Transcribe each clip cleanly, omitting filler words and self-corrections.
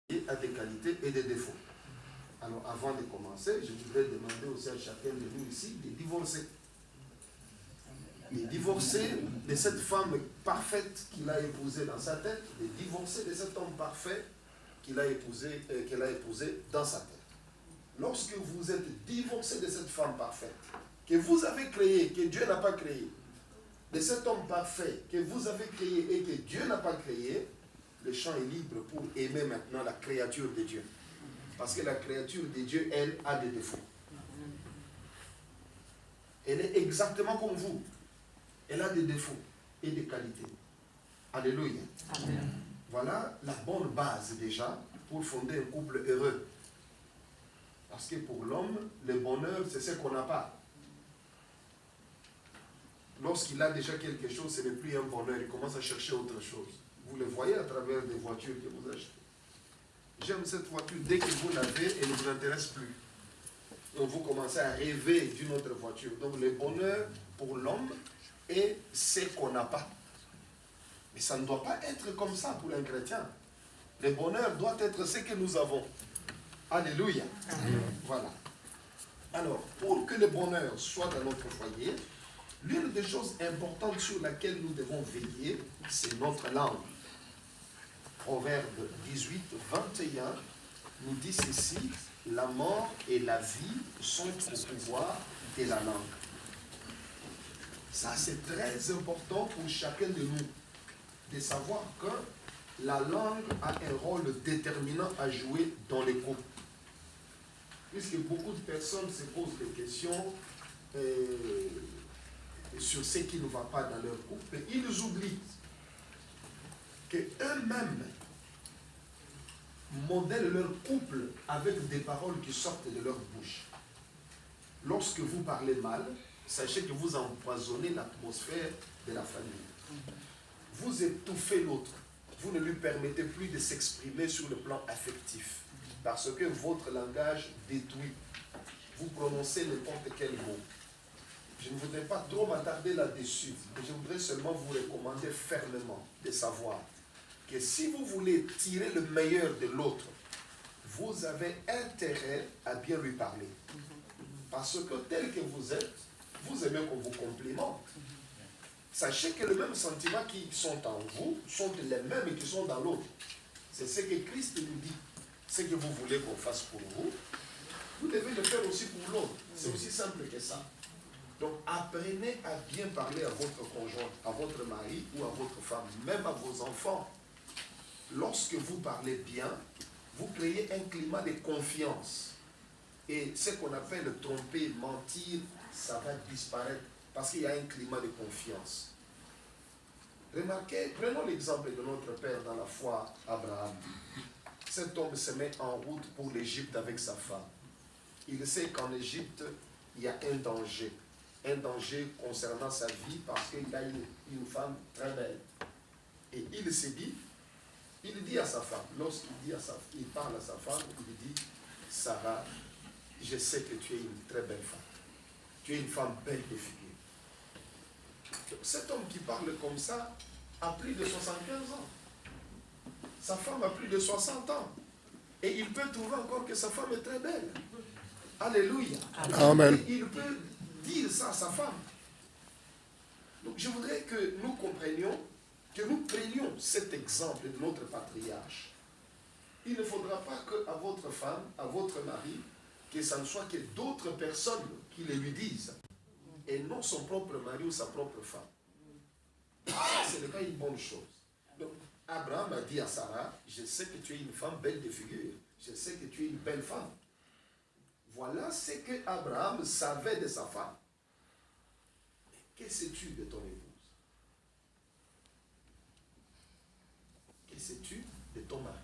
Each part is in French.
a des qualités et des défauts. Alors avant de commencer, je voudrais demander aussi à chacun de nous ici de divorcer. De divorcer de cette femme parfaite qu'il a épousée dans sa tête, de divorcer de cet homme parfait qu'elle a épousé dans sa tête. Lorsque vous êtes divorcé de cette femme parfaite, que vous avez créée, que Dieu n'a pas créée, de cet homme parfait que vous avez créé et que Dieu n'a pas créé, le champ est libre pour aimer maintenant la créature de Dieu. Parce que la créature de Dieu, elle, a des défauts. Elle est exactement comme vous. Elle a des défauts et des qualités. Alléluia. Amen. Voilà la bonne base déjà pour fonder un couple heureux. Parce que pour l'homme, le bonheur, c'est ce qu'on n'a pas. Lorsqu'il a déjà quelque chose, ce n'est plus un bonheur. Il commence à chercher autre chose. Vous le voyez à travers des voitures que vous achetez. J'aime cette voiture. Dès que vous l'avez, elle ne vous intéresse plus. Donc vous commencez à rêver d'une autre voiture. Donc le bonheur pour l'homme est ce qu'on n'a pas. Mais ça ne doit pas être comme ça pour un chrétien. Le bonheur doit être ce que nous avons. Alléluia. Amen. Voilà. Alors, pour que le bonheur soit dans notre foyer, l'une des choses importantes sur laquelle nous devons veiller, c'est notre langue. Proverbe 18, 21 nous dit ceci: la mort et la vie sont au pouvoir de la langue. Ça, c'est très important pour chacun de nous de savoir que la langue a un rôle déterminant à jouer dans les couples. Puisque beaucoup de personnes se posent des questions sur ce qui ne va pas dans leur couple, ils oublient qu'eux-mêmes modèlent leur couple avec des paroles qui sortent de leur bouche. Lorsque vous parlez mal, sachez que vous empoisonnez l'atmosphère de la famille. Vous étouffez l'autre. Vous ne lui permettez plus de s'exprimer sur le plan affectif. Parce que votre langage détruit. Vous prononcez n'importe quel mot. Je ne voudrais pas trop m'attarder là-dessus, mais je voudrais seulement vous recommander fermement de savoir que si vous voulez tirer le meilleur de l'autre, vous avez intérêt à bien lui parler. Parce que tel que vous êtes, vous aimez qu'on vous complimente. Sachez que les mêmes sentiments qui sont en vous sont les mêmes qui sont dans l'autre. C'est ce que Christ nous dit. Ce que vous voulez qu'on fasse pour vous, vous devez le faire aussi pour l'autre. C'est aussi simple que ça. Donc apprenez à bien parler à votre conjoint, à votre mari ou à votre femme, même à vos enfants. Lorsque vous parlez bien, vous créez un climat de confiance. Et ce qu'on appelle tromper, mentir, ça va disparaître parce qu'il y a un climat de confiance. Remarquez, prenons l'exemple de notre père dans la foi, Abraham. Cet homme se met en route pour l'Égypte avec sa femme. Il sait qu'en Égypte, il y a un danger concernant sa vie parce qu'il a une femme très belle. Et il se dit, il dit à sa femme, il parle à sa femme, il dit: Sarah, je sais que tu es une très belle femme. Tu es une femme belle de figure. Cet homme qui parle comme ça a plus de 75 ans. Sa femme a plus de 60 ans. Et il peut trouver encore que sa femme est très belle. Alléluia. Amen. Et il peut dire ça à sa femme. Donc je voudrais que nous comprenions, que nous prenions cet exemple de notre patriarche. Il ne faudra pas qu'à votre femme, à votre mari, que ça ne soit que d'autres personnes qui le lui disent. Et non son propre mari ou sa propre femme. Ce n'est pas une bonne chose. Donc, Abraham a dit à Sarah: je sais que tu es une femme belle de figure. Je sais que tu es une belle femme. Voilà ce que Abraham savait de sa femme. Mais que sais-tu de ton épouse? Que sais-tu de ton mari?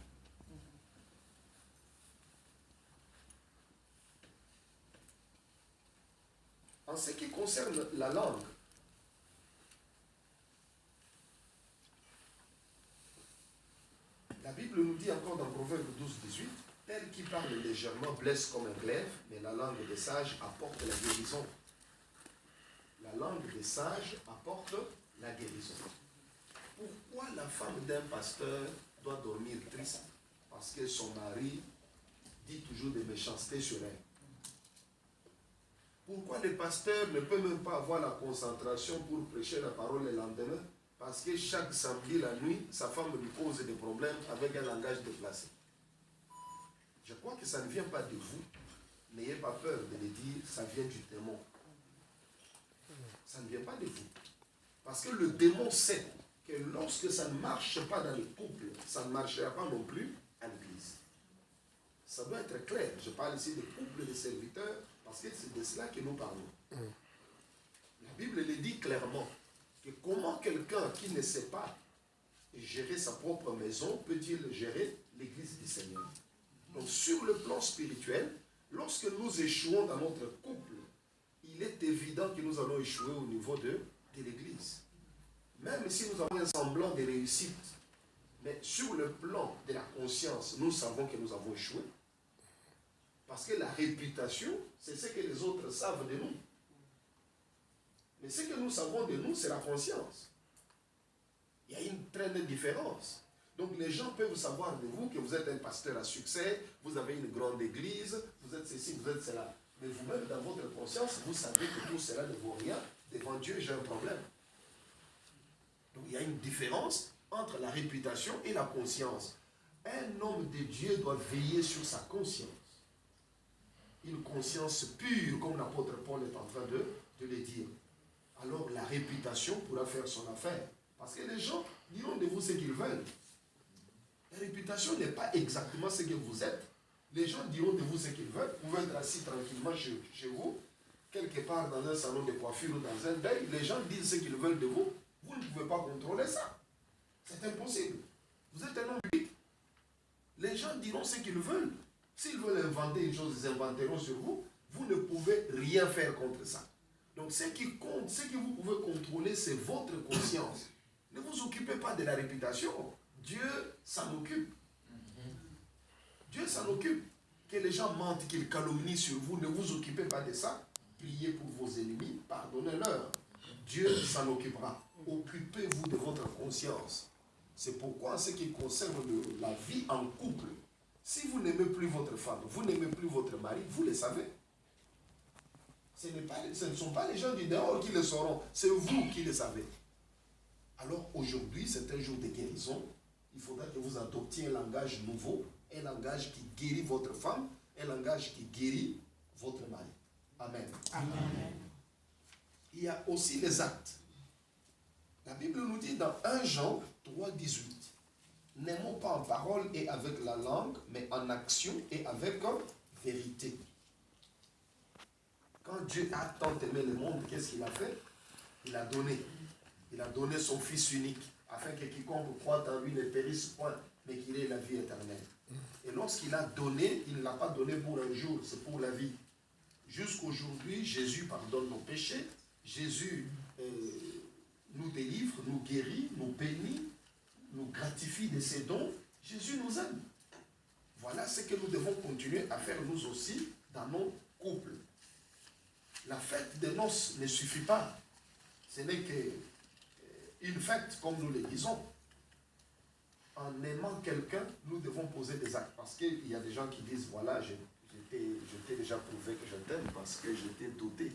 En ce qui concerne la langue, la Bible nous dit encore dans Proverbe 12, 18, tel qui parle légèrement blesse comme un glaive, mais la langue des sages apporte la guérison. La langue des sages apporte la guérison. Pourquoi la femme d'un pasteur doit dormir triste? Parce que que son mari dit toujours des méchancetés sur elle. Pourquoi le pasteur ne peut même pas avoir la concentration pour prêcher la parole le lendemain? Parce que chaque samedi, la nuit, sa femme lui pose des problèmes avec un langage déplacé. Je crois que ça ne vient pas de vous. N'ayez pas peur de le dire, ça vient du démon. Ça ne vient pas de vous. Parce que le démon sait que lorsque ça ne marche pas dans le couple, ça ne marchera pas non plus à l'église. Ça doit être clair. Je parle ici de couple de serviteurs, parce que c'est de cela que nous parlons. La Bible le dit clairement, que comment quelqu'un qui ne sait pas gérer sa propre maison peut-il gérer l'église du Seigneur? Donc sur le plan spirituel, lorsque nous échouons dans notre couple, il est évident que nous allons échouer au niveau de l'église. Même si nous avons un semblant de réussite, mais sur le plan de la conscience, nous savons que nous avons échoué. Parce que la réputation, c'est ce que les autres savent de nous. Mais ce que nous savons de nous, c'est la conscience. Il y a une très nette différence. Donc les gens peuvent savoir de vous que vous êtes un pasteur à succès, vous avez une grande église, vous êtes ceci, vous êtes cela. Mais vous-même, dans votre conscience, vous savez que tout cela ne vaut rien. Devant Dieu, j'ai un problème. Donc il y a une différence entre la réputation et la conscience. Un homme de Dieu doit veiller sur sa conscience. Une conscience pure, comme l'apôtre Paul est en train de le dire. Alors la réputation pourra faire son affaire. Parce que les gens diront de vous ce qu'ils veulent. La réputation n'est pas exactement ce que vous êtes. Les gens diront de vous ce qu'ils veulent. Vous pouvez être assis tranquillement chez vous, quelque part dans un salon de coiffure ou dans un deuil. Les gens disent ce qu'ils veulent de vous. Vous ne pouvez pas contrôler ça. C'est impossible. Vous êtes un homme public. Les gens diront ce qu'ils veulent. S'ils veulent inventer une chose, ils inventeront sur vous. Vous ne pouvez rien faire contre ça. Donc ce qui compte, ce que vous pouvez contrôler, c'est votre conscience. Ne vous occupez pas de la réputation. Dieu s'en occupe. Dieu s'en occupe. Que les gens mentent, qu'ils calomnient sur vous, ne vous occupez pas de ça. Priez pour vos ennemis, pardonnez-leur. Dieu s'en occupera. Occupez-vous de votre conscience. C'est pourquoi, en ce qui concerne la vie en couple, si vous n'aimez plus votre femme, vous n'aimez plus votre mari, vous le savez. Ce ne sont pas les gens du dehors qui le sauront, c'est vous qui le savez. Alors aujourd'hui, c'est un jour de guérison. Il faudra que vous adoptiez un langage nouveau, un langage qui guérit votre femme, un langage qui guérit votre mari. Amen. Amen. Il y a aussi les actes. La Bible nous dit dans 1 Jean 3, 18, n'aimons pas en parole et avec la langue, mais en action et avec vérité. Quand Dieu a tant aimé le monde, qu'est-ce qu'il a fait? Il a donné. Il a donné son Fils unique, afin que quiconque croit en lui ne périsse point, mais qu'il ait la vie éternelle. Et lorsqu'il a donné, il ne l'a pas donné pour un jour, c'est pour la vie. Jusqu'aujourd'hui, Jésus pardonne nos péchés. Jésus nous délivre, nous guérit, nous bénit, nous gratifie de ses dons. Jésus nous aime. Voilà ce que nous devons continuer à faire nous aussi dans nos couples. La fête des noces ne suffit pas. Ce n'est qu'une fête, comme nous le disons. En aimant quelqu'un, nous devons poser des actes. Parce qu'il y a des gens qui disent, voilà, je t'ai déjà prouvé que je t'aime parce que je t'ai doté